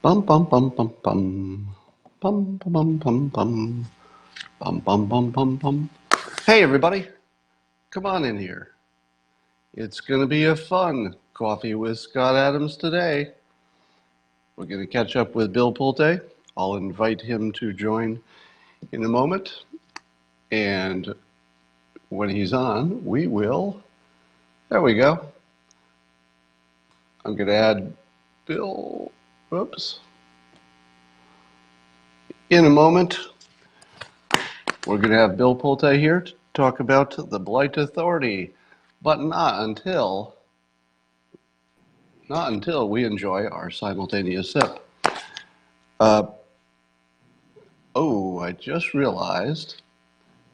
Bum bum bum bum bum. Bum bum bum bum bum. Bum bum bum bum bum. Hey everybody, come on in here. It's gonna be a fun coffee with Scott Adams today. We're gonna catch up with Bill Pulte. I'll invite him to join in a moment. And when he's on, we will. There we go. I'm gonna add Bill. Whoops. In a moment, we're going to have Bill Pulte here to talk about the Blight Authority, but not until we enjoy our simultaneous sip. I just realized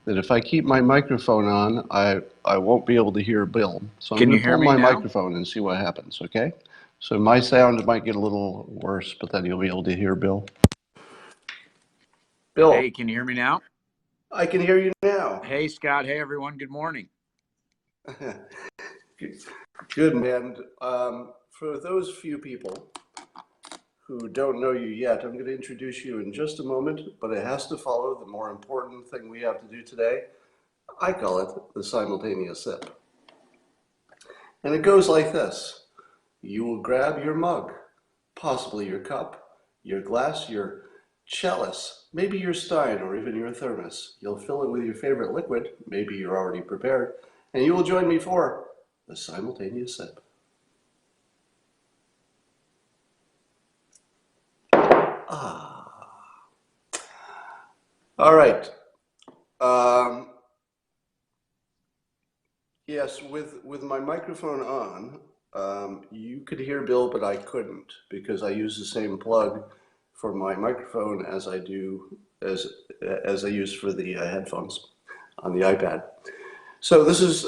that if I keep my microphone on, I won't be able to hear Bill. So I'm Can going you to hear pull me my now? microphone and see what happens, okay? So my sound might get a little worse, but then you'll be able to hear Bill. Bill, Hey, can you hear me now? I can hear you now. Hey, Scott. Hey, everyone. Good morning. Good, man. For those few people who don't know you yet, I'm going to introduce you in just a moment, but it has to follow the more important thing we have to do today. I call it the simultaneous sip. And it goes like this. You will grab your mug, possibly your cup, your glass, your chalice, maybe your stein or even your thermos. You'll fill it with your favorite liquid, maybe you're already prepared, and you will join me for the simultaneous sip. All right. Yes, with my microphone on, you could hear Bill, but I couldn't because I use the same plug for my microphone as I do as I use for the headphones on the iPad. So this is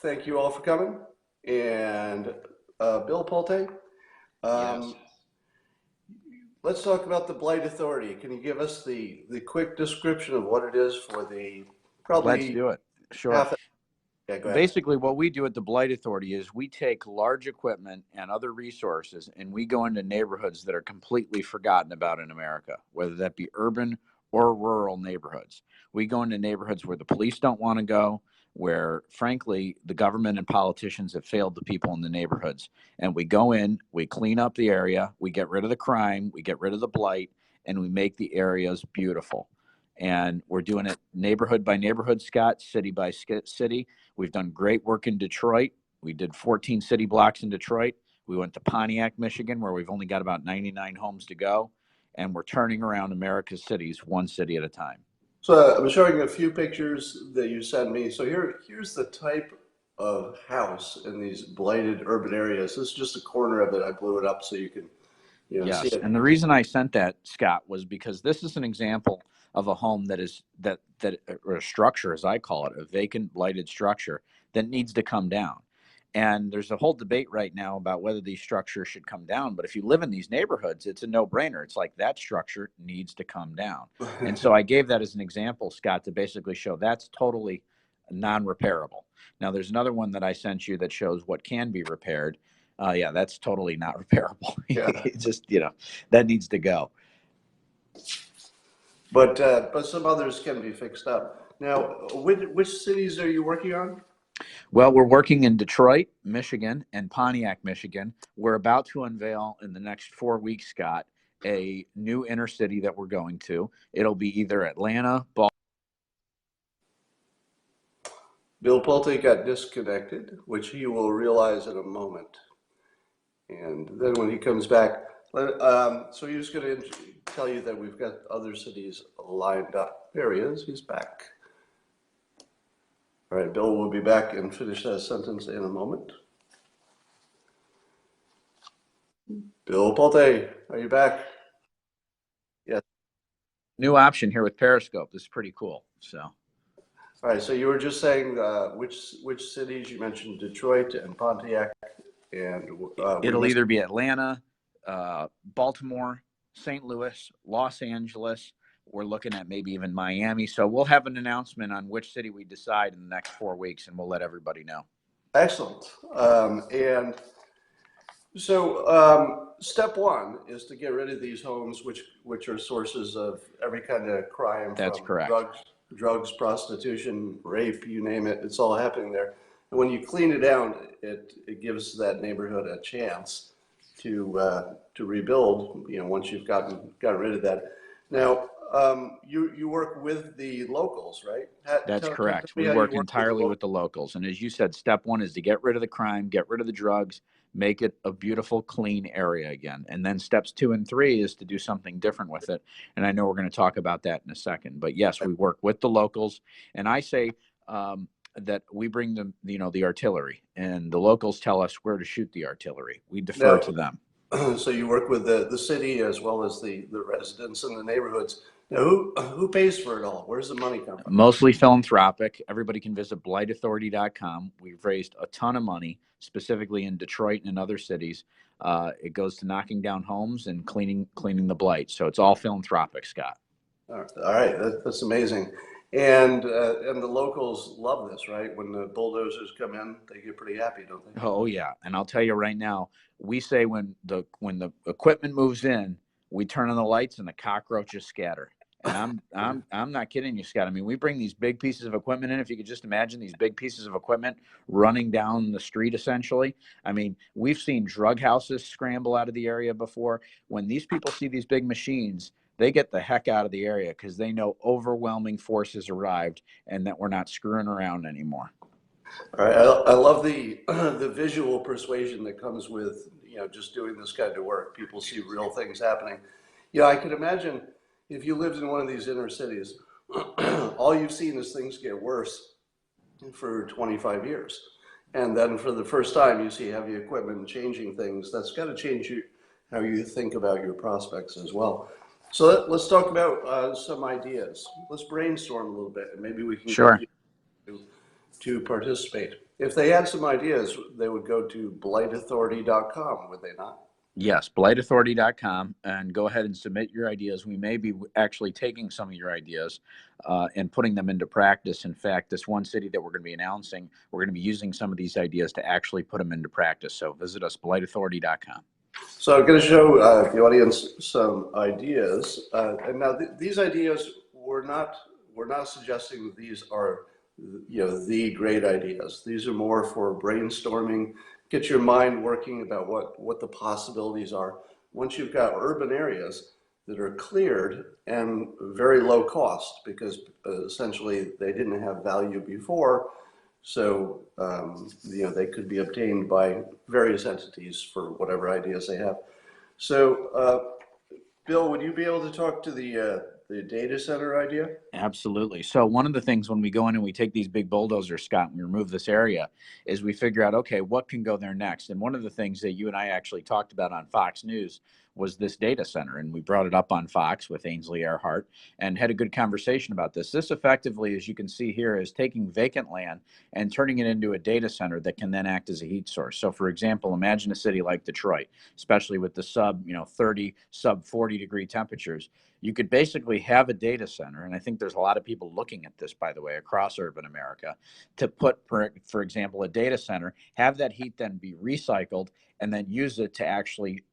thank you all for coming, and Bill Pulte. Yes. Um, let's talk about the Blight Authority. Can you give us the quick description of what it is for the Let's probably do it. Sure. half? Yeah, go ahead. Basically, what we do at the Blight Authority is we take large equipment and other resources and we go into neighborhoods that are completely forgotten about in America, whether that be urban or rural neighborhoods. We go into neighborhoods where the police don't want to go, where, frankly, the government and politicians have failed the people in the neighborhoods. And we go in, we clean up the area, we get rid of the crime, we get rid of the blight, and we make the areas beautiful. And we're doing it neighborhood by neighborhood, Scott, city by city. We've done great work in Detroit. We did 14 city blocks in Detroit. We went to Pontiac, Michigan, where we've only got about 99 homes to go. And we're turning around America's cities one city at a time. So I'm showing a few pictures that you sent me. So here's the type of house in these blighted urban areas. This is just a corner of it. I blew it up so you can, see Yes. it. And the reason I sent that, Scott, was because this is an example of a home that is or a structure, as I call it, a vacant, blighted structure that needs to come down. And there's a whole debate right now about whether these structures should come down. But if you live in these neighborhoods, it's a no-brainer. It's like that structure needs to come down. And so I gave that as an example, Scott, to basically show that's totally non-repairable. Now, there's another one that I sent you that shows what can be repaired. Yeah, that's totally not repairable. Yeah, It's just, that needs to go. but some others can be fixed up. Now, which cities are you working on? Well, we're working in Detroit, Michigan, and Pontiac, Michigan. We're about to unveil in the next 4 weeks, Scott, a new inner city that we're going to. It'll be either Atlanta, Baltimore. Bill Pulte got disconnected, which he will realize in a moment. And then when he comes back, so he was going to tell you that we've got other cities lined up. There he is. He's back. All right, Bill will be back and finish that sentence in a moment. Bill Pulte, are you back? Yes. New option here with Periscope. This is pretty cool. So, All right, so you were just saying which cities you mentioned: Detroit and Pontiac, and we it'll missed. either be Atlanta, Baltimore, St. Louis, Los Angeles. We're looking at maybe even Miami. So we'll have an announcement on which city we decide in the next 4 weeks, and we'll let everybody know. Excellent. And so step one is to get rid of these homes, which are sources of every kind of crime, That's from correct. drugs, prostitution, rape, you name it. It's all happening there. And when you clean it down, it gives that neighborhood a chance to rebuild. Once you've gotten rid of that. Now, you work with the locals, right? That's Tell correct. me We how you work work with the entirely locals. with the locals. And as you said, step one is to get rid of the crime, get rid of the drugs, make it a beautiful, clean area again. And then steps 2 and 3 is to do something different with it. And I know we're going to talk about that in a second. But yes, we work with the locals. And I say that we bring them, the artillery, and the locals tell us where to shoot the artillery. We defer Now, to them. so you work with the city as well as the residents in the neighborhoods. Now, who pays for it all? Where's the money come from? Mostly philanthropic. Everybody can visit BlightAuthority.com. We've raised a ton of money, specifically in Detroit and in other cities. It goes to knocking down homes and cleaning the blight. So it's all philanthropic, Scott. All right, that's amazing. And the locals love this, right? When the bulldozers come in, they get pretty happy, don't they? Oh yeah, and I'll tell you right now, we say when the equipment moves in, we turn on the lights and the cockroaches scatter. And I'm not kidding you, Scott. I mean, we bring these big pieces of equipment in. If you could just imagine these big pieces of equipment running down the street, essentially. I mean, we've seen drug houses scramble out of the area before. When these people see these big machines, they get the heck out of the area because they know overwhelming forces arrived and that we're not screwing around anymore. All right, I love the the visual persuasion that comes with just doing this kind of work. People see real things happening. I could imagine if you lived in one of these inner cities, all you've seen is things get worse for 25 years, and then for the first time you see heavy equipment changing things. That's got to change how you think about your prospects as well. So let's talk about some ideas. Let's brainstorm a little bit, and maybe we can get Sure. you to participate. If they had some ideas, they would go to blightauthority.com, would they not? Yes, blightauthority.com, and go ahead and submit your ideas. We may be actually taking some of your ideas and putting them into practice. In fact, this one city that we're going to be announcing, we're going to be using some of these ideas to actually put them into practice. So visit us, blightauthority.com. So I'm going to show the audience some ideas, and now these ideas we're not suggesting that these are the great ideas. These are more for brainstorming, get your mind working about what the possibilities are. Once you've got urban areas that are cleared and very low cost, because essentially they didn't have value before, so they could be obtained by various entities for whatever ideas they have. So Bill, would you be able to talk to the data center idea? Absolutely. So one of the things when we go in and we take these big bulldozers, Scott, and we remove this area, is we figure out, okay, what can go there next? And one of the things that you and I actually talked about on Fox News was this data center. And we brought it up on Fox with Ainsley Earhart and had a good conversation about this. This effectively, as you can see here, is taking vacant land and turning it into a data center that can then act as a heat source. So for example, imagine a city like Detroit, especially with the sub 30, sub 40 degree temperatures. You could basically have a data center, and I think there's a lot of people looking at this, by the way, across urban America, to put, for example, a data center, have that heat then be recycled, and then use it to actually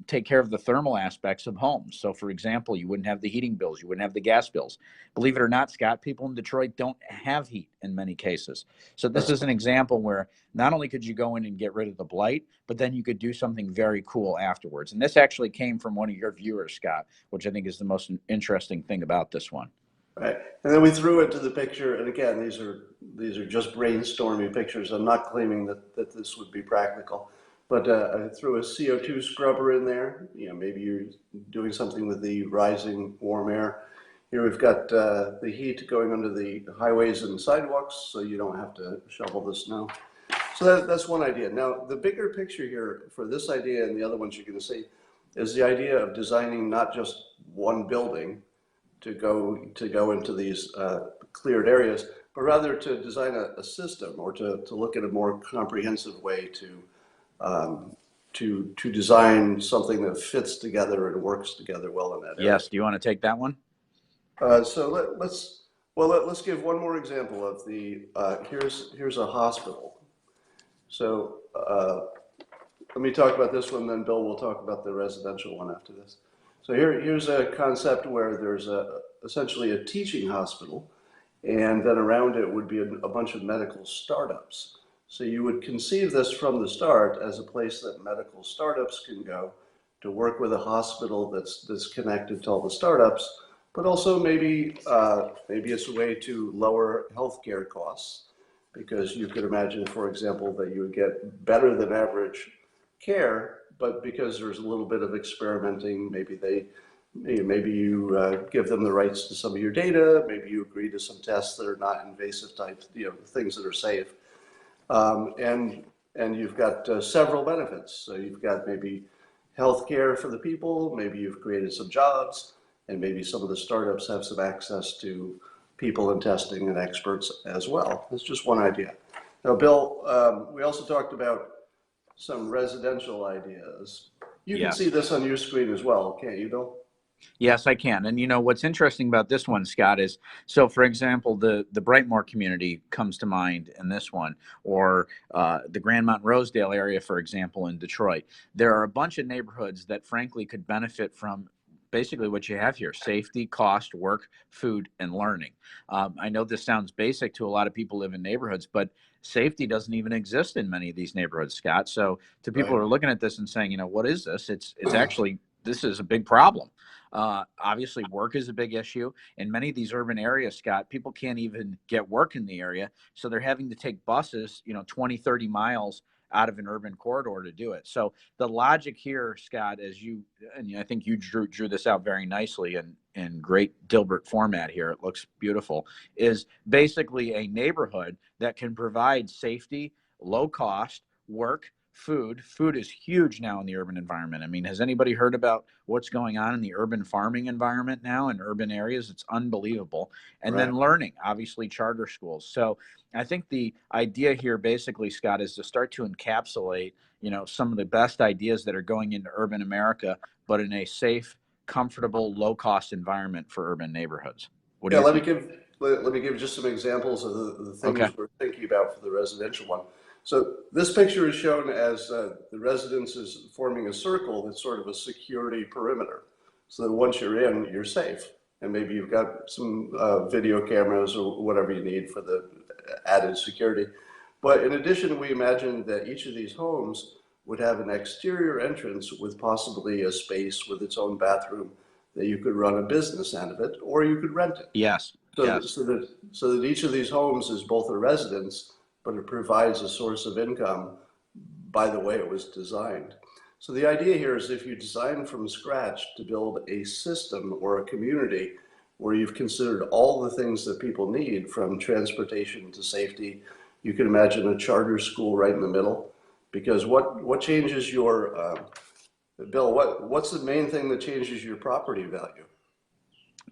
take care of the thermal aspects of homes. So, for example, you wouldn't have the heating bills, you wouldn't have the gas bills. Believe it or not, Scott, people in Detroit don't have heat in many cases. So this is an example where not only could you go in and get rid of the blight, but then you could do something very cool afterwards. And this actually came from one of your viewers, Scott, which I think is the most interesting thing about this one. Right, and then we threw into the picture, and again, these are just brainstorming pictures. I'm not claiming that this would be practical, but I threw a CO2 scrubber in there. Maybe you're doing something with the rising warm air. Here we've got the heat going under the highways and sidewalks, so you don't have to shovel the snow. So that's one idea. Now, the bigger picture here for this idea and the other ones you're going to see is the idea of designing not just one building to go into these cleared areas, but rather to design a system, or to look at a more comprehensive way to design something that fits together and works together well in that area. Yes. Do you want to take that one? So let's give one more example of the here's a hospital. So let me talk about this one, then Bill will talk about the residential one after this. So here's a concept where there's essentially a teaching hospital, and then around it would be a bunch of medical startups. So you would conceive this from the start as a place that medical startups can go to work with a hospital that's connected to all the startups, but also maybe it's a way to lower healthcare costs, because you could imagine, for example, that you would get better than average care, but because there's a little bit of experimenting, maybe you give them the rights to some of your data, maybe you agree to some tests that are not invasive types, things that are safe. And you've got several benefits. So you've got maybe health care for the people, maybe you've created some jobs, and maybe some of the startups have some access to people in testing and experts as well. That's just one idea. Now, Bill, we also talked about some residential ideas. You can see this on your screen as well, can't you, Bill? Yes, I can. And what's interesting about this one, Scott, is so, for example, the Brightmoor community comes to mind in this one, or the Grand Mountain Rosedale area, for example, in Detroit. There are a bunch of neighborhoods that frankly could benefit from basically what you have here: safety, cost, work, food, and learning. I know this sounds basic to a lot of people who live in neighborhoods, but safety doesn't even exist in many of these neighborhoods, Scott. So to people who are looking at this and saying, what is this? It's actually, this is a big problem. Obviously, work is a big issue. In many of these urban areas, Scott, people can't even get work in the area. So they're having to take buses, 20, 30 miles out of an urban corridor to do it. So the logic here, Scott, and I think you drew this out very nicely in great Dilbert format here, it looks beautiful, is basically a neighborhood that can provide safety, low cost, work, food. Food is huge now in the urban environment. I mean, has anybody heard about what's going on in the urban farming environment now in urban areas? It's unbelievable. And then learning, obviously charter schools. So I think the idea here basically, Scott, is to start to encapsulate, some of the best ideas that are going into urban America, but in a safe, comfortable, low-cost environment for urban neighborhoods. What do you think? Let me give just some examples of the things we're thinking about for the residential one. So this picture is shown as the residence is forming a circle that's sort of a security perimeter. So that once you're in, you're safe. And maybe you've got some video cameras or whatever you need for the added security. But in addition, we imagine that each of these homes would have an exterior entrance with possibly a space with its own bathroom that you could run a business out of it, or you could rent it. Yes. So that each of these homes is both a residence, but it provides a source of income by the way it was designed. So the idea here is, if you design from scratch to build a system or a community where you've considered all the things that people need, from transportation to safety, you can imagine a charter school right in the middle. Because what changes your, Bill, what's the main thing that changes your property value?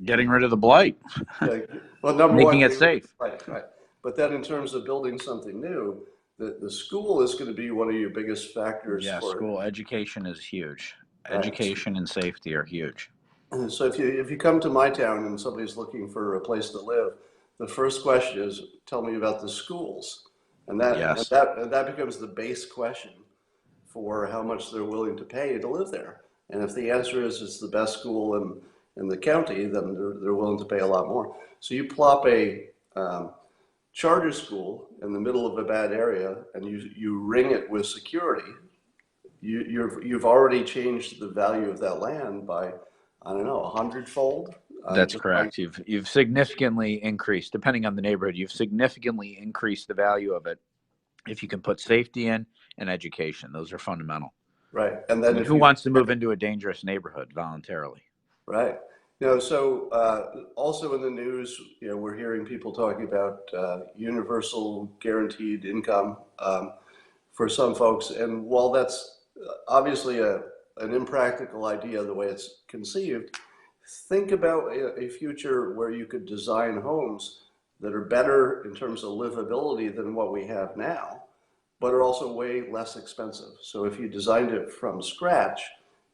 Getting rid of the blight. Well, number making one, it safe. Right. But then in terms of building something new, the school is going to be one of your biggest factors. Yeah, for school education is huge. Education and safety are huge. So if you come to my town and somebody's looking for a place to live, the first question is, tell me about the schools. And that becomes the base question for how much they're willing to pay to live there. And if the answer is it's the best school in the county, then they're willing to pay a lot more. So you plop a charter school in the middle of a bad area and you ring it with security, you've already changed the value of that land by, I don't know, 100-fold. That's correct. You've significantly increased, depending on the neighborhood, you've significantly increased the value of it if you can put safety in and education. Those are fundamental. Right. And then who wants to move into a dangerous neighborhood voluntarily? Right. So also in the news, we're hearing people talking about universal guaranteed income for some folks. And while that's obviously an impractical idea the way it's conceived, think about a future where you could design homes that are better in terms of livability than what we have now, but are also way less expensive. So if you designed it from scratch,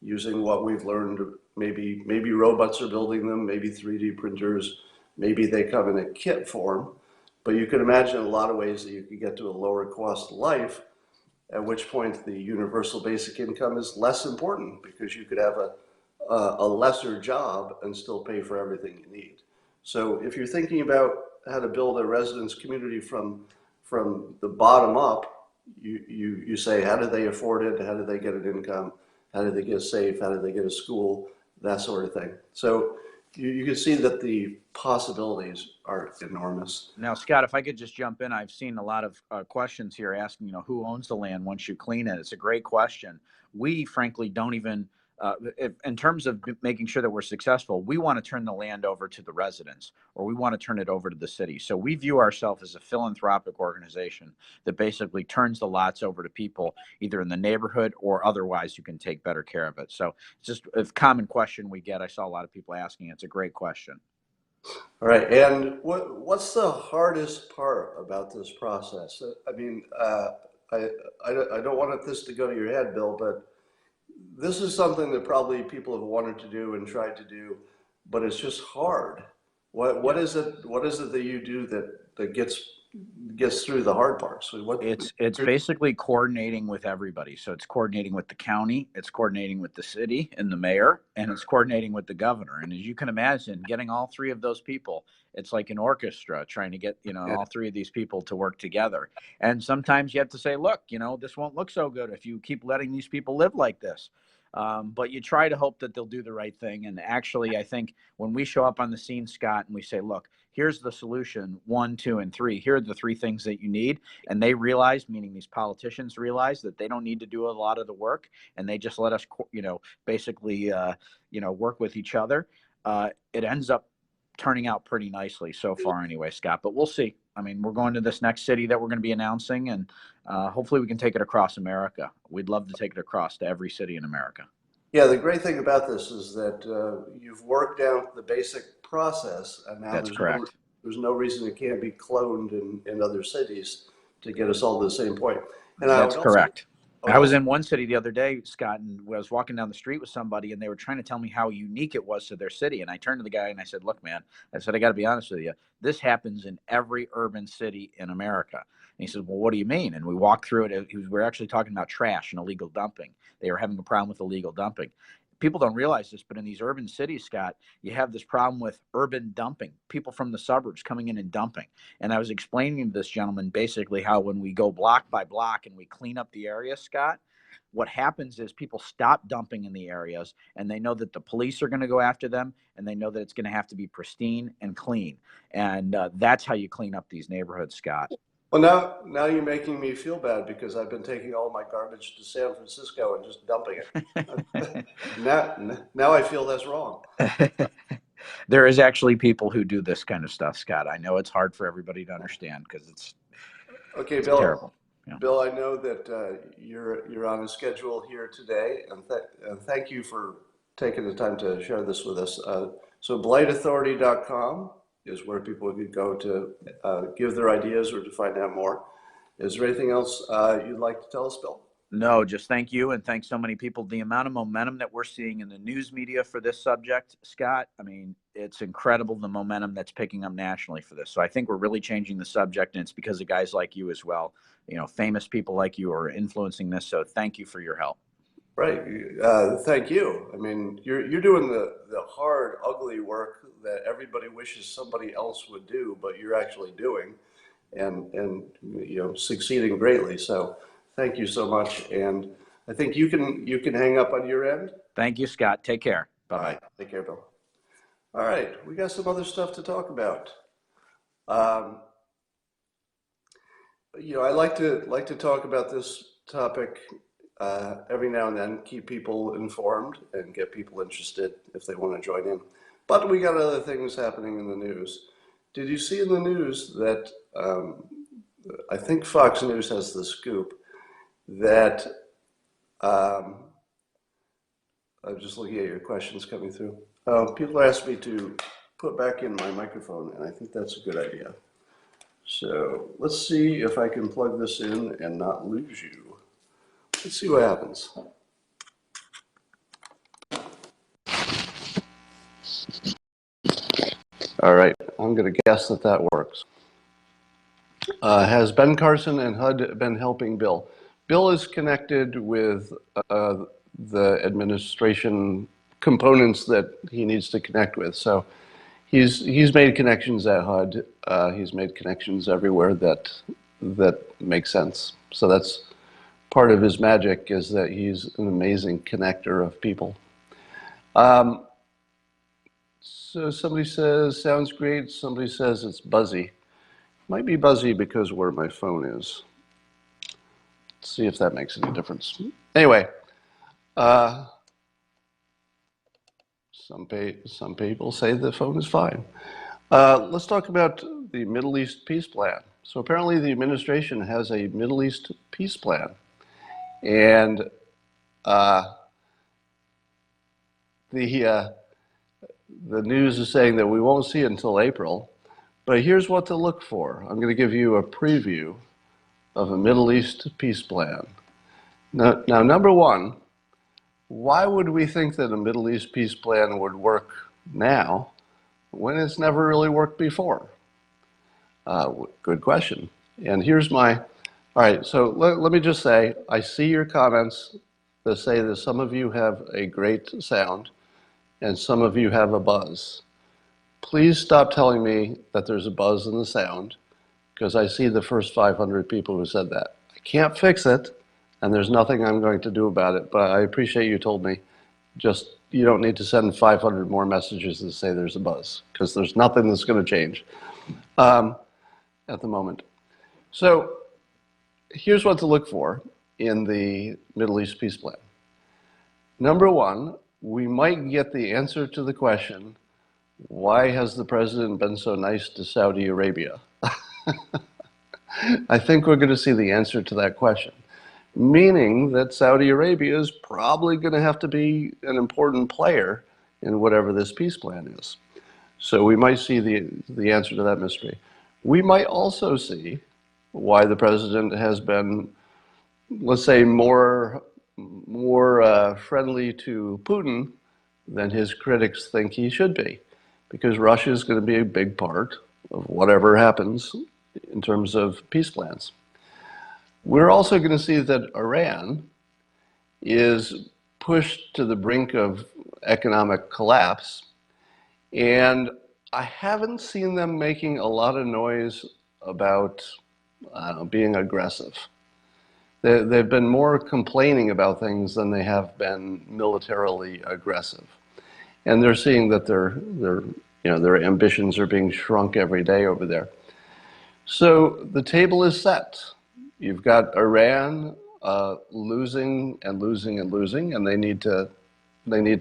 using what we've learned, maybe robots are building them, maybe 3D printers, maybe they come in a kit form, but you can imagine a lot of ways that you could get to a lower cost life at which point the universal basic income is less important because you could have a lesser job and still pay for everything you need. So if you're thinking about how to build a residence community from the bottom up, you say, how do they afford it? How do they get an income? How do they get safe? How do they get a school? That sort of thing. So you can see that the possibilities are enormous. Now, Scott, if I could just jump in, I've seen a lot of questions here asking, who owns the land once you clean it? It's a great question. We, frankly, don't even, in terms of making sure that we're successful, we want to turn the land over to the residents, or we want to turn it over to the city. So we view ourselves as a philanthropic organization that basically turns the lots over to people either in the neighborhood or otherwise who can take better care of it. So it's just a common question we get. I saw a lot of people asking. It's a great question. All right, and what's the hardest part about this process? I mean, I don't want this to go to your head, Bill, but this is something that probably people have wanted to do and tried to do, but it's just hard. What is it that you do that gets through the hard parts? So it's basically coordinating with everybody. So it's coordinating with the county, it's coordinating with the city and the mayor, and it's coordinating with the governor. And as you can imagine, getting all three of those people, it's like an orchestra trying to get, all three of these people to work together. And sometimes you have to say, look, this won't look so good if you keep letting these people live like this. But you try to hope that they'll do the right thing. And actually, I think when we show up on the scene, Scott, and we say, look, here's the solution, 1, 2, and 3. Here are the 3 things that you need. And they realize, meaning these politicians realize, that they don't need to do a lot of the work, and they just let us, basically, work with each other. It ends up turning out pretty nicely so far anyway, Scott, but we'll see. I mean, we're going to this next city that we're going to be announcing, and hopefully we can take it across America. We'd love to take it across to every city in America. Yeah, the great thing about this is that you've worked out the basic process, and now That's correct. There's no reason it can't be cloned in other cities to get us all to the same point. And that's correct. I was in one city the other day, Scott, and I was walking down the street with somebody, and they were trying to tell me how unique it was to their city. And I turned to the guy and I said, look, man, I said, I got to be honest with you. This happens in every urban city in America. And he said, well, what do you mean? And we walked through it. We were actually talking about trash and illegal dumping. They were having a problem with illegal dumping. People don't realize this, but in these urban cities, Scott, you have this problem with urban dumping, people from the suburbs coming in and dumping. And I was explaining to this gentleman basically how when we go block by block and we clean up the area, Scott, what happens is people stop dumping in the areas, and they know that the police are going to go after them, and they know that it's going to have to be pristine and clean. And that's how you clean up these neighborhoods, Scott. Well, now you're making me feel bad because I've been taking all my garbage to San Francisco and just dumping it. now I feel that's wrong. There is actually people who do this kind of stuff, Scott. I know it's hard for everybody to understand because it's Bill. Terrible. Yeah. Bill, I know that you're on a schedule here today, and thank you for taking the time to share this with us. So BlightAuthority.com is where people could go to give their ideas or to find out more. Is there anything else you'd like to tell us, Bill? No, just thank you, and thanks so many people. The amount of momentum that we're seeing in the news media for this subject, Scott, I mean, it's incredible, the momentum that's picking up nationally for this. So I think we're really changing the subject, and it's because of guys like you as well. Famous people like you are influencing this. So thank you for your help. Right. Thank you. I mean, you're doing the hard, ugly work that everybody wishes somebody else would do, but you're actually doing, and succeeding greatly. So thank you so much. And I think you can hang up on your end. Thank you, Scott. Take care. Bye-bye. All right. Take care, Bill. All right. We got some other stuff to talk about. I like to talk about this topic every now and then, keep people informed and get people interested if they want to join in. But we got other things happening in the news. Did you see in the news that I think Fox News has the scoop that I'm just looking at your questions coming through. People asked me to put back in my microphone, and I think that's a good idea. So let's see if I can plug this in and not lose you. Let's see what happens. All right, I'm going to guess that works. Has Ben Carson and HUD been helping Bill? Bill is connected with the administration components that he needs to connect with. So he's made connections at HUD. He's made connections everywhere that makes sense. So that's part of his magic, is that he's an amazing connector of people. So somebody says, sounds great. Somebody says it's buzzy. Might be buzzy because where my phone is. Let's see if that makes any difference. Anyway, some people say the phone is fine. Let's talk about the Middle East peace plan. So apparently the administration has a Middle East peace plan. And the news is saying that we won't see it until April. But here's what to look for. I'm going to give you a preview of a Middle East peace plan. Now, number one, why would we think that a Middle East peace plan would work now when it's never really worked before? Good question. And here's my, all right, so let me just say, I see your comments that say that some of you have a great sound and some of you have a buzz. Please stop telling me that there's a buzz in the sound, because I see the first 500 people who said that. I can't fix it, and there's nothing I'm going to do about it, but I appreciate you told me. Just, you don't need to send 500 more messages that say there's a buzz, because there's nothing that's going to change at the moment. So here's what to look for in the Middle East peace plan. Number one, we might get the answer to the question, why has the president been so nice to Saudi Arabia? I think we're going to see the answer to that question, meaning that Saudi Arabia is probably going to have to be an important player in whatever this peace plan is. So we might see the answer to that mystery. We might also see why the president has been, let's say, more friendly to Putin than his critics think he should be, because Russia is going to be a big part of whatever happens in terms of peace plans. We're also going to see that Iran is pushed to the brink of economic collapse, and I haven't seen them making a lot of noise about being aggressive. They've been more complaining about things than they have been militarily aggressive. And they're seeing that their ambitions are being shrunk every day over there. So the table is set. You've got Iran losing and losing and losing, and they need to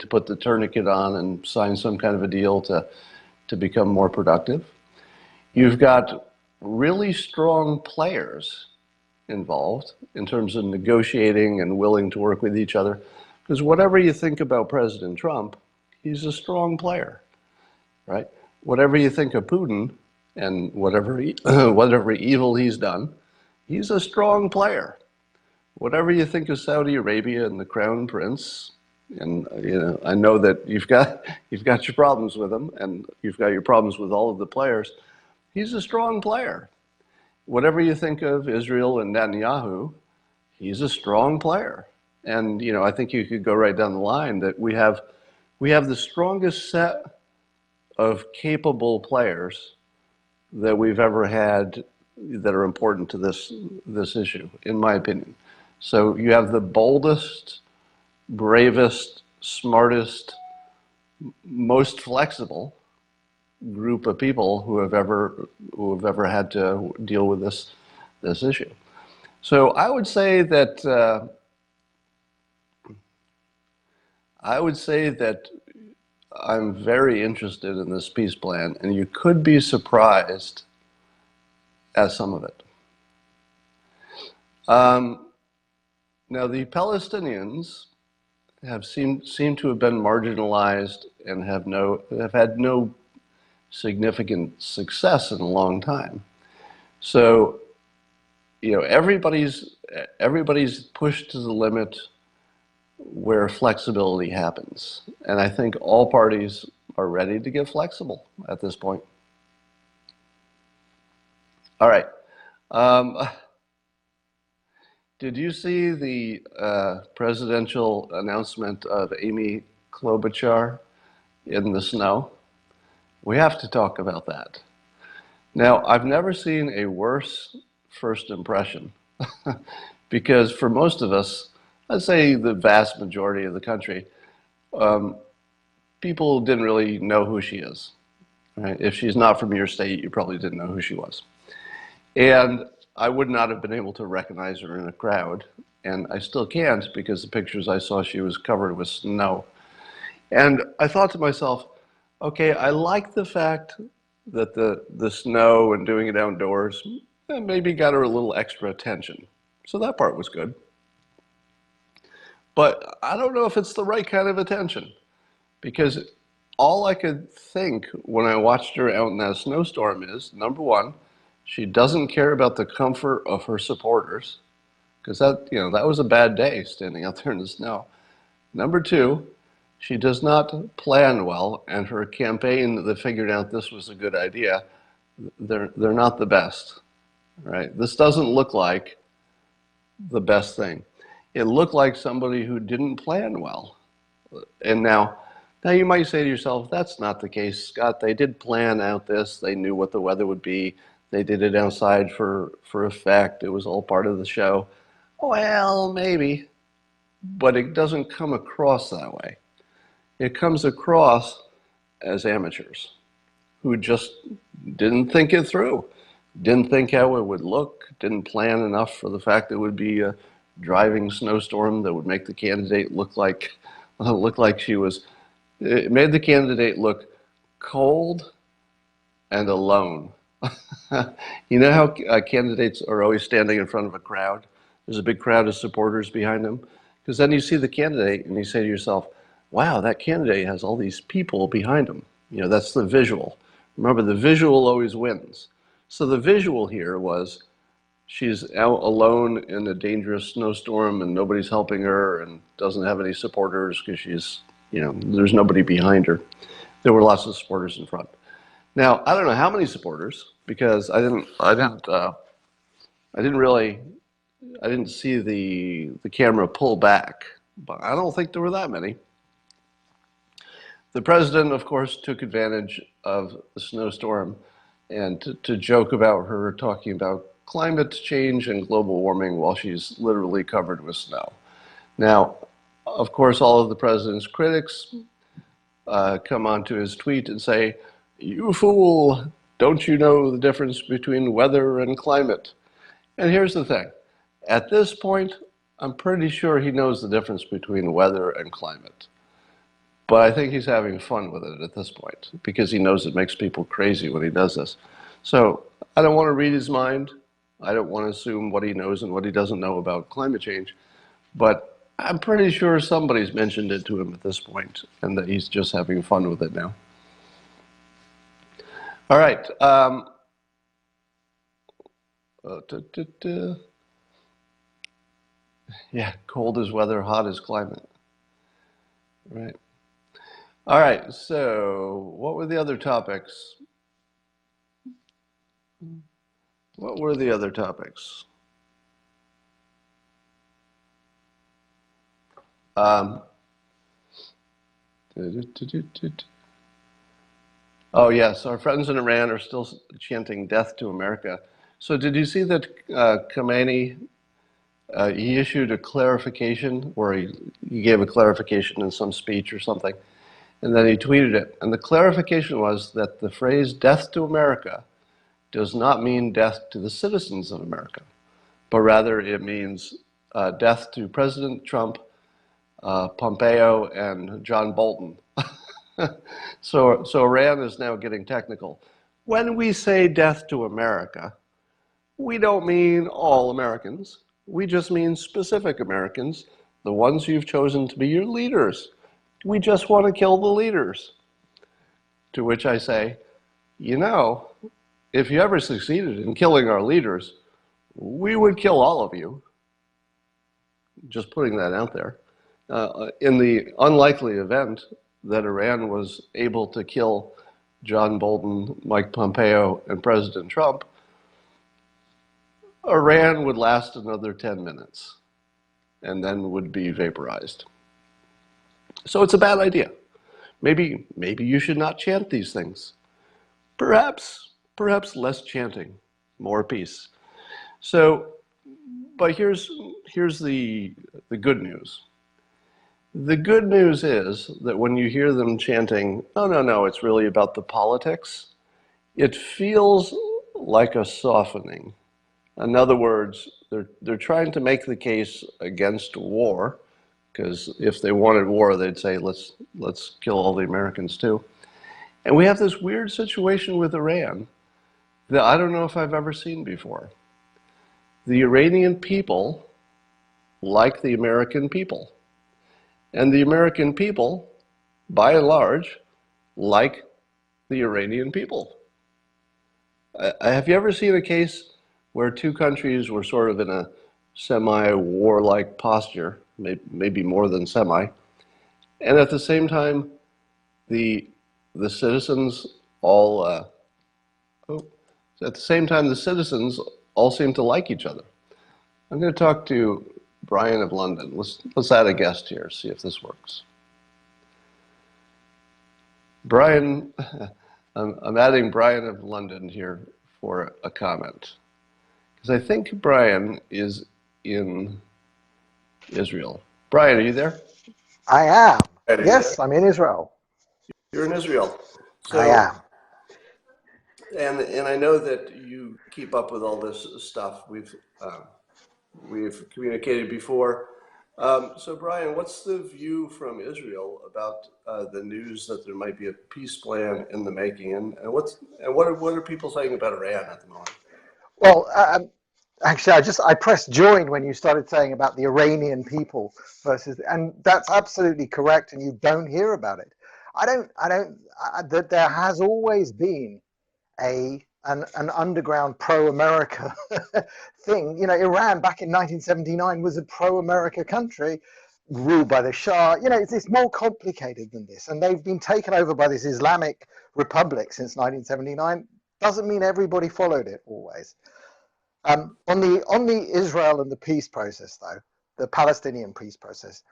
put the tourniquet on and sign some kind of a deal to become more productive. You've got really strong players involved in terms of negotiating and willing to work with each other. Because whatever you think about President Trump, he's a strong player, right? Whatever you think of Putin and whatever evil he's done, he's a strong player. Whatever you think of Saudi Arabia and the Crown Prince, and I know that you've got your problems with him, and you've got your problems with all of the players. He's a strong player. Whatever you think of Israel and Netanyahu, he's a strong player. And I think you could go right down the line that we have the strongest set of capable players that we've ever had that are important to this issue, in my opinion. So you have the boldest, bravest, smartest, most flexible group of people who have ever had to deal with this issue. So I would say that I'm very interested in this peace plan, and you could be surprised at some of it. Now, the Palestinians seem to have been marginalized and have had no significant success in a long time. So, everybody's pushed to the limit where flexibility happens. And I think all parties are ready to get flexible at this point. All right. Did you see the presidential announcement of Amy Klobuchar in the snow? We have to talk about that. Now, I've never seen a worse first impression because for most of us, I'd say the vast majority of the country, people didn't really know who she is. Right? If she's not from your state, you probably didn't know who she was. And I would not have been able to recognize her in a crowd. And I still can't because the pictures I saw, she was covered with snow. And I thought to myself, okay, I like the fact that the snow and doing it outdoors maybe got her a little extra attention. So that part was good. But I don't know if it's the right kind of attention because all I could think when I watched her out in that snowstorm is, number one, she doesn't care about the comfort of her supporters because that was a bad day standing out there in the snow. Number two, she does not plan well, and her campaign that figured out this was a good idea, they're not the best, right? This doesn't look like the best thing. It looked like somebody who didn't plan well. And now you might say to yourself, that's not the case, Scott. They did plan out this. They knew what the weather would be. They did it outside for effect. It was all part of the show. Well, maybe, but it doesn't come across that way. It comes across as amateurs who just didn't think it through, didn't think how it would look, didn't plan enough for the fact that it would be a driving snowstorm that would make the candidate look like she was. It made the candidate look cold and alone. You know how candidates are always standing in front of a crowd? There's a big crowd of supporters behind them. Because then you see the candidate and you say to yourself, wow, that candidate has all these people behind him. That's the visual. Remember, the visual always wins. So the visual here was she's out alone in a dangerous snowstorm and nobody's helping her and doesn't have any supporters because there's nobody behind her. There were lots of supporters in front. Now, I don't know how many supporters because I didn't see the camera pull back, but I don't think there were that many. The president, of course, took advantage of the snowstorm and to joke about her talking about climate change and global warming while she's literally covered with snow. Now, of course, all of the president's critics come onto his tweet and say, "You fool, don't you know the difference between weather and climate?" And here's the thing. At this point, I'm pretty sure he knows the difference between weather and climate. But I think he's having fun with it at this point because he knows it makes people crazy when he does this. So I don't want to read his mind. I don't want to assume what he knows and what he doesn't know about climate change. But I'm pretty sure somebody's mentioned it to him at this point and that he's just having fun with it now. All right. Yeah, cold is weather, hot is climate. Right. All right, so what were the other topics? What were the other topics? Oh, yes, our friends in Iran are still chanting death to America. So did you see that Khamenei, he issued a clarification, or he gave a clarification in some speech or something, and then he tweeted it. And the clarification was that the phrase death to America does not mean death to the citizens of America, but rather it means death to President Trump, Pompeo, and John Bolton. So Iran is now getting technical. When we say death to America, we don't mean all Americans. We just mean specific Americans, the ones you've chosen to be your leaders. We just want to kill the leaders. To which I say, if you ever succeeded in killing our leaders, we would kill all of you. Just putting that out there. In the unlikely event that Iran was able to kill John Bolton, Mike Pompeo, and President Trump, Iran would last another 10 minutes and then would be vaporized. So it's a bad idea. Maybe you should not chant these things. Perhaps less chanting, more peace. So, but here's the good news. The good news is that when you hear them chanting, "Oh no, it's really about the politics," it feels like a softening. In other words, they're trying to make the case against war, because if they wanted war, they'd say, let's kill all the Americans too. And we have this weird situation with Iran that I don't know if I've ever seen before. The Iranian people like the American people, and the American people, by and large, like the Iranian people. Have you ever seen a case where two countries were sort of in a semi-warlike posture, maybe more than semi, and at the same time, the citizens all at the same time the citizens all seem to like each other? I'm going to talk to Brian of London. Let's add a guest here, see if this works. Brian, I'm adding Brian of London here for a comment, because I think Brian is in Israel. Brian, are you there? I am. Brian, are you Yes, there? I'm in Israel. You're in Israel. I am. And I know that you keep up with all this stuff. We've communicated before. So Brian, what's the view from Israel about the news that there might be a peace plan in the making, and what are people saying about Iran at the moment? Well, actually, I pressed join when you started saying about the Iranian people versus, and that's absolutely correct. And you don't hear about it. That there has always been an underground pro-America thing. You know, Iran back in 1979 was a pro-America country ruled by the Shah. You know, it's more complicated than this, and they've been taken over by this Islamic Republic since 1979. Doesn't mean everybody followed it always. On the Israel and the peace process, though, the Palestinian peace process,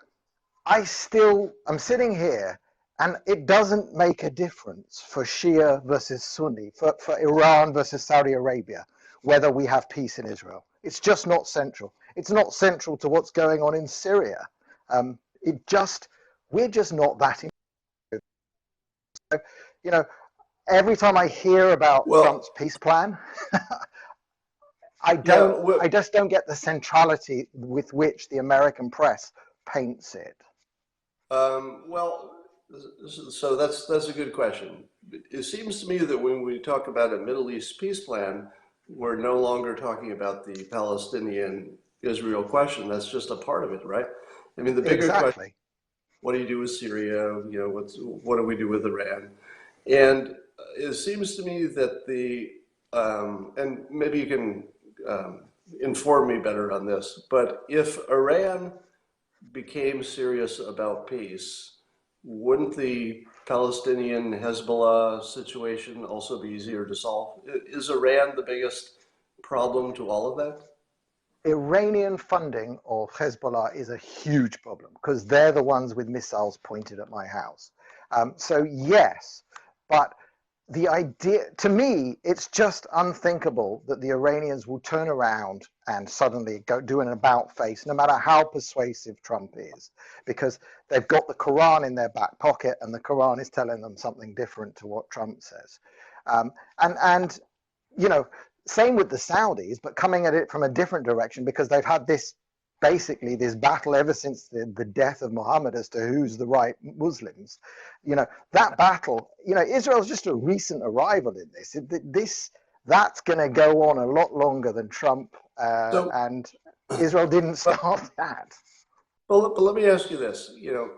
I'm sitting here, and it doesn't make a difference for Shia versus Sunni, for Iran versus Saudi Arabia, whether we have peace in Israel. It's just not central. It's not central to what's going on in Syria. We're just not that important. So, you know, every time I hear about Trump's peace plan, I just don't get the centrality with which the American press paints it. So that's a good question. It seems to me that when we talk about a Middle East peace plan, we're no longer talking about the Palestinian-Israel question. That's just a part of it, right? I mean, the bigger question: what do you do with Syria? You know, what do we do with Iran? And it seems to me that and maybe you can inform me better on this, but if Iran became serious about peace, wouldn't the Palestinian Hezbollah situation also be easier to solve? Is Iran the biggest problem to all of that? Iranian funding of Hezbollah is a huge problem because they're the ones with missiles pointed at my house. So yes, but the idea, to me, it's just unthinkable that the Iranians will turn around and suddenly go do an about face, no matter how persuasive Trump is, because they've got the Quran in their back pocket, and the Quran is telling them something different to what Trump says. And you know, same with the Saudis, but coming at it from a different direction, because they've had this battle ever since the death of Muhammad as to who's the right Muslims. You know, that battle, you know, Israel's just a recent arrival in this. That's going to go on a lot longer than Trump, and Israel didn't start that. Well, but let me ask you this. You know,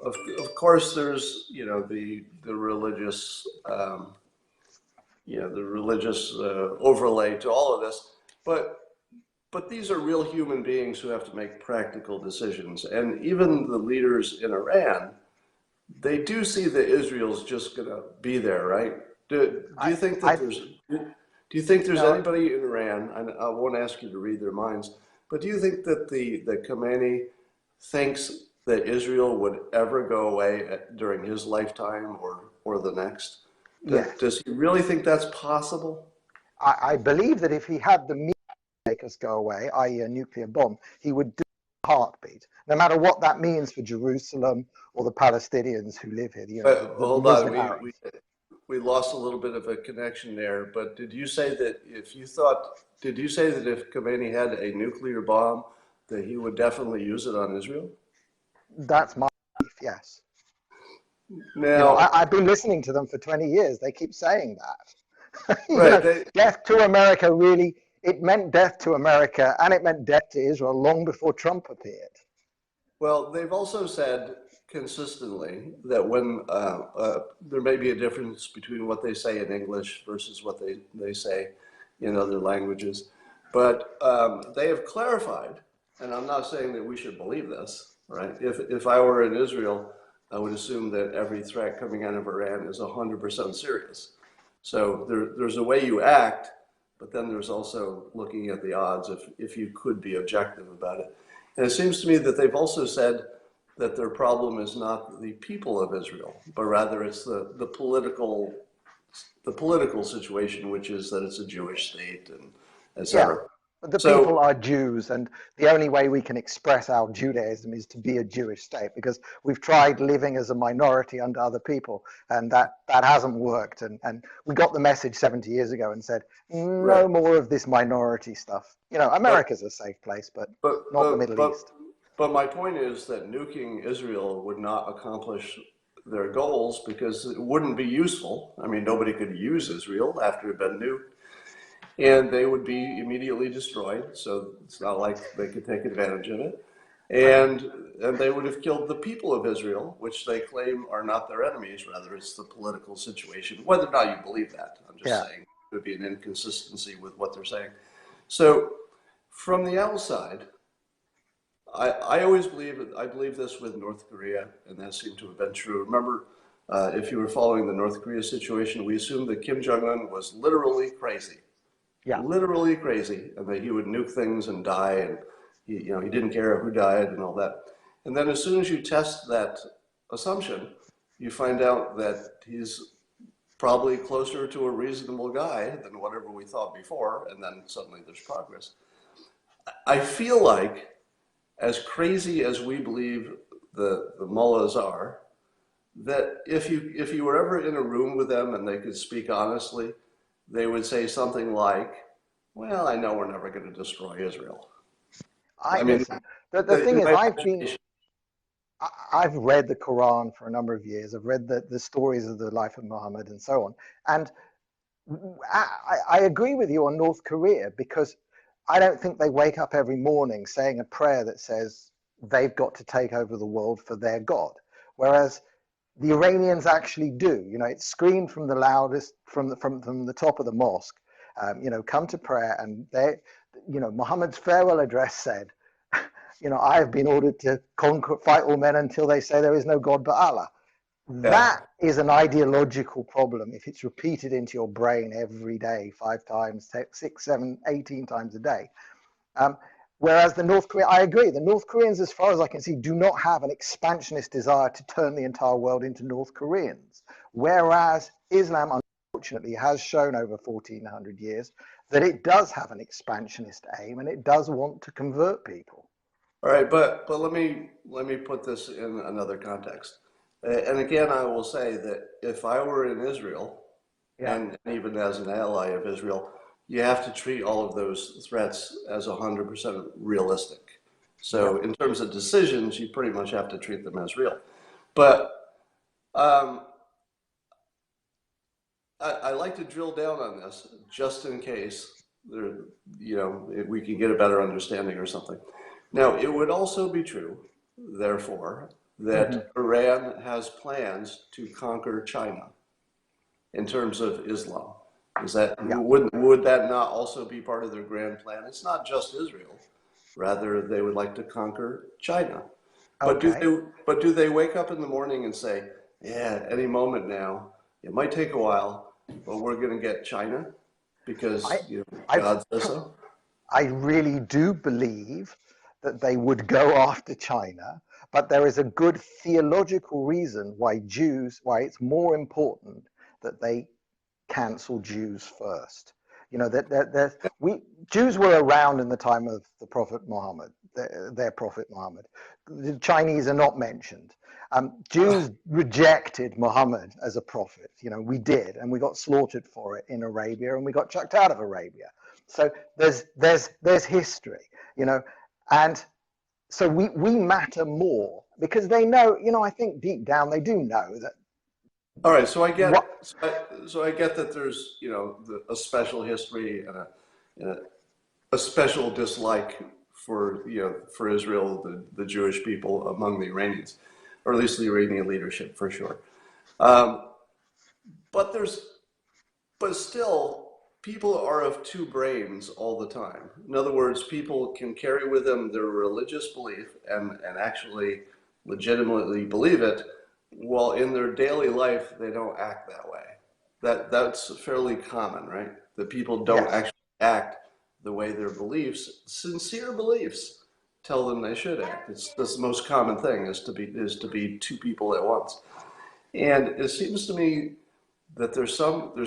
of course, there's, you know, the religious, overlay to all of this, but these are real human beings who have to make practical decisions. And even the leaders in Iran, they do see that Israel's just going to be there, right? Do you think that Do you think there's No, anybody in Iran, and I won't ask you to read their minds, but do you think that that Khamenei thinks that Israel would ever go away during his lifetime or the next? yes. Does he really think that's possible? I believe that if he had the means to make us go away, i.e. a nuclear bomb, he would do a heartbeat, no matter what that means for Jerusalem or the Palestinians who live here, the Hold on, Muslim Arabs. we lost a little bit of a connection there, but did you say that did you say that if Khamenei had a nuclear bomb, that he would definitely use it on Israel? That's my belief, yes. Now, I've been listening to them for 20 years. They keep saying that. right, Death to America really, it meant death to America and it meant death to Israel long before Trump appeared. well, they've also said consistently that when there may be a difference between what they say in English versus what they say in other languages, but they have clarified, and I'm not saying that we should believe this, right? If I were in Israel, I would assume that every threat coming out of Iran is 100% serious. So there's a way you act, but then there's also looking at the odds if you could be objective about it. And it seems to me that they've also said that their problem is not the people of Israel, but rather it's the political situation, which is that it's a Jewish state and et Yeah, cetera. but the people So, are Jews, and the only way we can express our Judaism is to be a Jewish state, because we've tried living as a minority under other people, and that hasn't worked. And we got the message 70 years ago and said, right, no more of this minority stuff. but America's a safe place, but but not the but Middle but East. but my point is that nuking Israel would not accomplish their goals because it wouldn't be useful. I mean, nobody could use Israel after it had been nuked, and they would be immediately destroyed. So it's not like they could take advantage of it. Right. And they would have killed the people of Israel, which they claim are not their enemies. Rather, it's the political situation. Whether or not you believe that, I'm just Yeah. saying it would be an inconsistency with what they're saying. So, from the outside, I always I believe this with North Korea, and that seemed to have been true. Remember, if you were following the North Korea situation, we assumed that Kim Jong-un was Yeah. literally crazy, and that he would nuke things and die, and he didn't care who died and all that. And then as soon as you test that assumption, you find out that he's probably closer to a reasonable guy than whatever we thought before, and then suddenly there's progress. I feel like, as crazy as we believe the mullahs are, that if you were ever in a room with them and they could speak honestly, they would say something like, "Well, I know we're never going to destroy Israel." I mean, Listen, the thing is, my imagination. I've read the Quran for a number of years. I've read the stories of the life of Muhammad and so on. And I agree with you on North Korea, because I don't think they wake up every morning saying a prayer that says they've got to take over the world for their God. Whereas the Iranians actually do. It's screamed from the loudest, from the top of the mosque, come to prayer. And Muhammad's farewell address said, I have been ordered to fight all men until they say there is no God but Allah. Yeah. That is an ideological problem if it's repeated into your brain every day, 5 times, 6, 7, 18 times a day. Whereas I agree, the North Koreans, as far as I can see, do not have an expansionist desire to turn the entire world into North Koreans. Whereas Islam, unfortunately, has shown over 1400 years that it does have an expansionist aim, and it does want to convert people. All right, but let me put this in another context. And again, I will say that if I were in Israel, Yeah. and even as an ally of Israel, you have to treat all of those threats as 100% realistic. So in terms of decisions, you pretty much have to treat them as real. But I like to drill down on this just in case we can get a better understanding or something. Now, it would also be true, therefore, that Iran has plans to conquer China in terms of Islam. Would that not also be part of their grand plan? It's not just Israel. Rather, they would like to conquer China. But do they wake up in the morning and say, "Yeah, any moment now, it might take a while, but we're going to get China"? because I, I, God says so? I really do believe that they would go after China, but there is a good theological reason why it's more important that they cancel Jews first. You know that Jews were around in the time of the Prophet Muhammad, their Prophet Muhammad. The Chinese are not mentioned. Jews rejected Muhammad as a prophet. You know, we did, and we got slaughtered for it in Arabia, and we got chucked out of Arabia. So there's history, you know, and so we matter more because they know. You know, I think deep down they do know that All right, so what. I get that there's a special history and a special dislike for for Israel, the Jewish people among the Iranians, or at least the Iranian leadership for sure. Um, but still, people are of two brains all the time. In other words, people can carry with them their religious belief and actually legitimately believe it, while in their daily life they don't act that way. That's fairly common, right? That people don't Yes. actually act the way their beliefs, sincere beliefs, tell them they should act. That's the most common thing is to be two people at once. And it seems to me that there's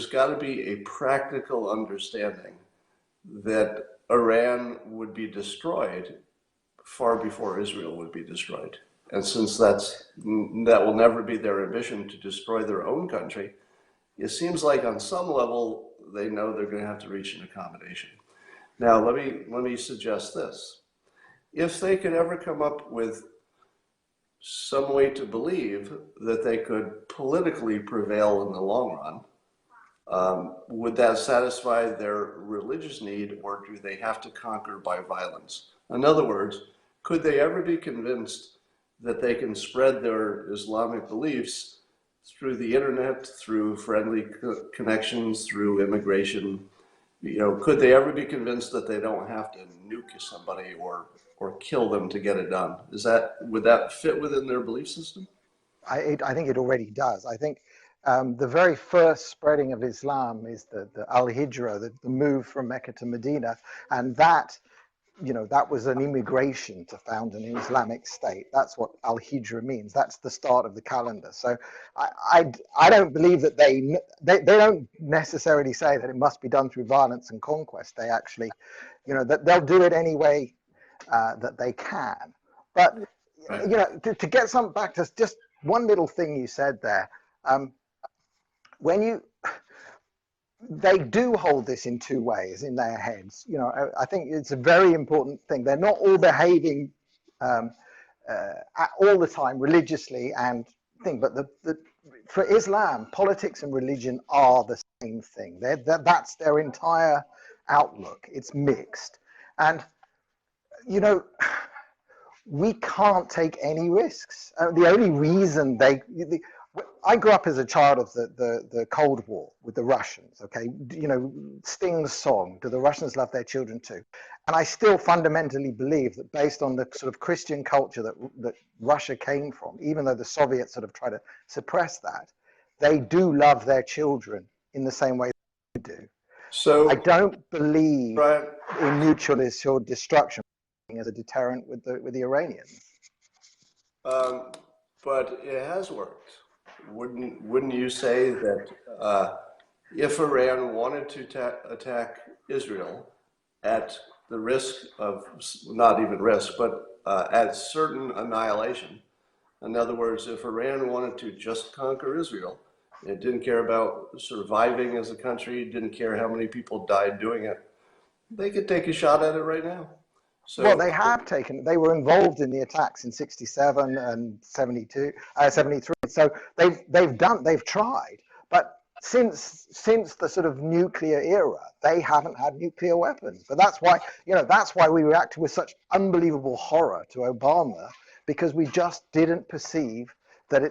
got to be a practical understanding that Iran would be destroyed far before Israel would be destroyed. And since that will never be their ambition to destroy their own country, it seems like on some level they know they're going to have to reach an accommodation. Now let me suggest this. If they could ever come up with some way to believe that they could politically prevail in the long run, would that satisfy their religious need, or do they have to conquer by violence? In other words, could they ever be convinced that they can spread their Islamic beliefs through the internet, through friendly connections, through immigration? Could they ever be convinced that they don't have to nuke somebody or kill them to get it done? Would that fit within their belief system? I think it already does. I think the very first spreading of Islam is the Al-Hijra, the move from Mecca to Medina, and that, you know, that was an immigration to found an Islamic state. That's what Al-Hijra means. That's the start of the calendar. So I don't believe that they don't necessarily say that it must be done through violence and conquest. They actually, you know, that they'll do it any way that they can. But Right. you know, to get some back to just one little thing you said there, when you they do hold this in two ways in their heads. You know, I think it's a very important thing. They're not all behaving um, all the time religiously and thing, but for Islam, politics and religion are the same thing. That's their entire outlook. It's mixed, and you know, we can't take any risks. The only reason I grew up as a child of the Cold War with the Russians, okay? You know, Sting's song, Do the Russians Love Their Children Too? And I still fundamentally believe that based on the sort of Christian culture that Russia came from, even though the Soviets sort of try to suppress that, they do love their children in the same way we do. I So, don't believe Brian, in mutual assured destruction as a deterrent with the Iranians. um, but it has worked. Wouldn't you say that if Iran wanted to attack Israel at the risk of, not even risk, but at certain annihilation? In other words, if Iran wanted to just conquer Israel, it didn't care about surviving as a country, didn't care how many people died doing it, they could take a shot at it right now. Well, So, they have taken. They were involved in the attacks in '67 and '72, '73. So they've tried, but since the sort of nuclear era, they haven't had nuclear weapons. But that's why we reacted with such unbelievable horror to Obama, because we just didn't perceive that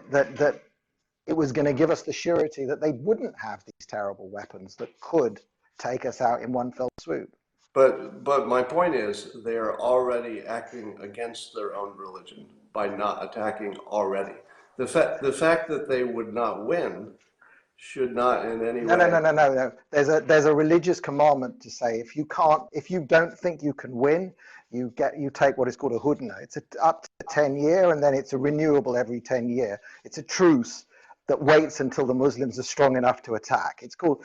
it was going to give us the surety that they wouldn't have these terrible weapons that could take us out in one fell swoop. but my point is, they are already acting against their own religion by not attacking already. The fact that they would not win should not in any No, way. no. There's a religious commandment to say if you don't think you can win, you take what is called a hudna. It's up to 10 year, and then it's a renewable every 10 year. It's a truce that waits until the Muslims are strong enough to attack. It's called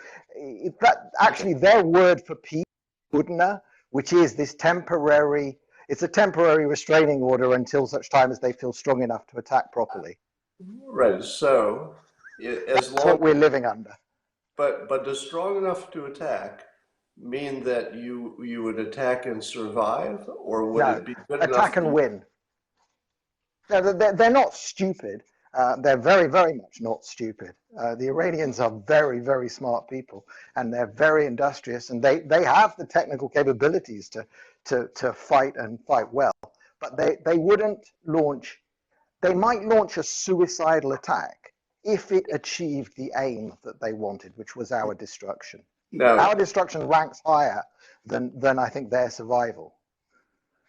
that actually their word for peace, hudna, which is this temporary. It's a temporary restraining order until such time as they feel strong enough to attack properly. Right. So, as That's long, what we're living under. but does strong enough to attack mean that you would attack and survive, or would No, it be good enough attack that and you, win. They're not stupid. They're very, very much not stupid. The Iranians are very, very smart people, and they're very industrious, and they have the technical capabilities to fight and fight well. But they wouldn't launch. They might launch a suicidal attack if it achieved the aim that they wanted, which was our destruction. no? Our destruction ranks higher than I think their survival.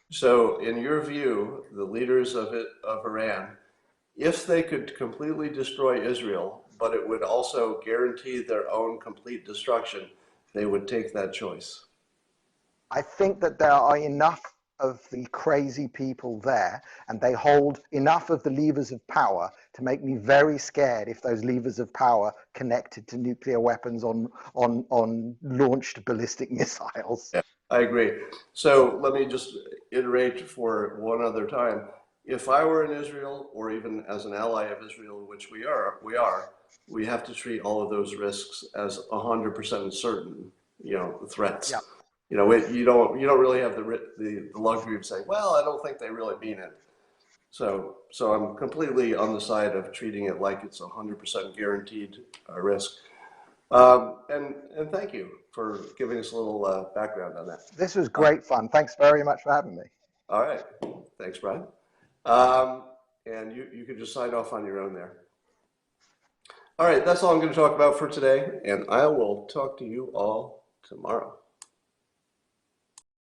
So, in your view, the leaders of Iran, if they could completely destroy Israel, but it would also guarantee their own complete destruction, they would take that choice. I think that there are enough of the crazy people there, and they hold enough of the levers of power to make me very scared if those levers of power connected to nuclear weapons on launched ballistic missiles. Yeah, I agree. So let me just iterate for one other time. If I were in Israel, or even as an ally of Israel, which we have to treat all of those risks as 100% certain, threats. Yeah. You don't really have the luxury of saying, well, I don't think they really mean it. So I'm completely on the side of treating it like it's 100% guaranteed risk. And thank you for giving us a little background on that. This was great fun. Thanks very much for having me. All right. Thanks, Brian. And you can just sign off on your own there. All right. That's all I'm going to talk about for today. And I will talk to you all tomorrow.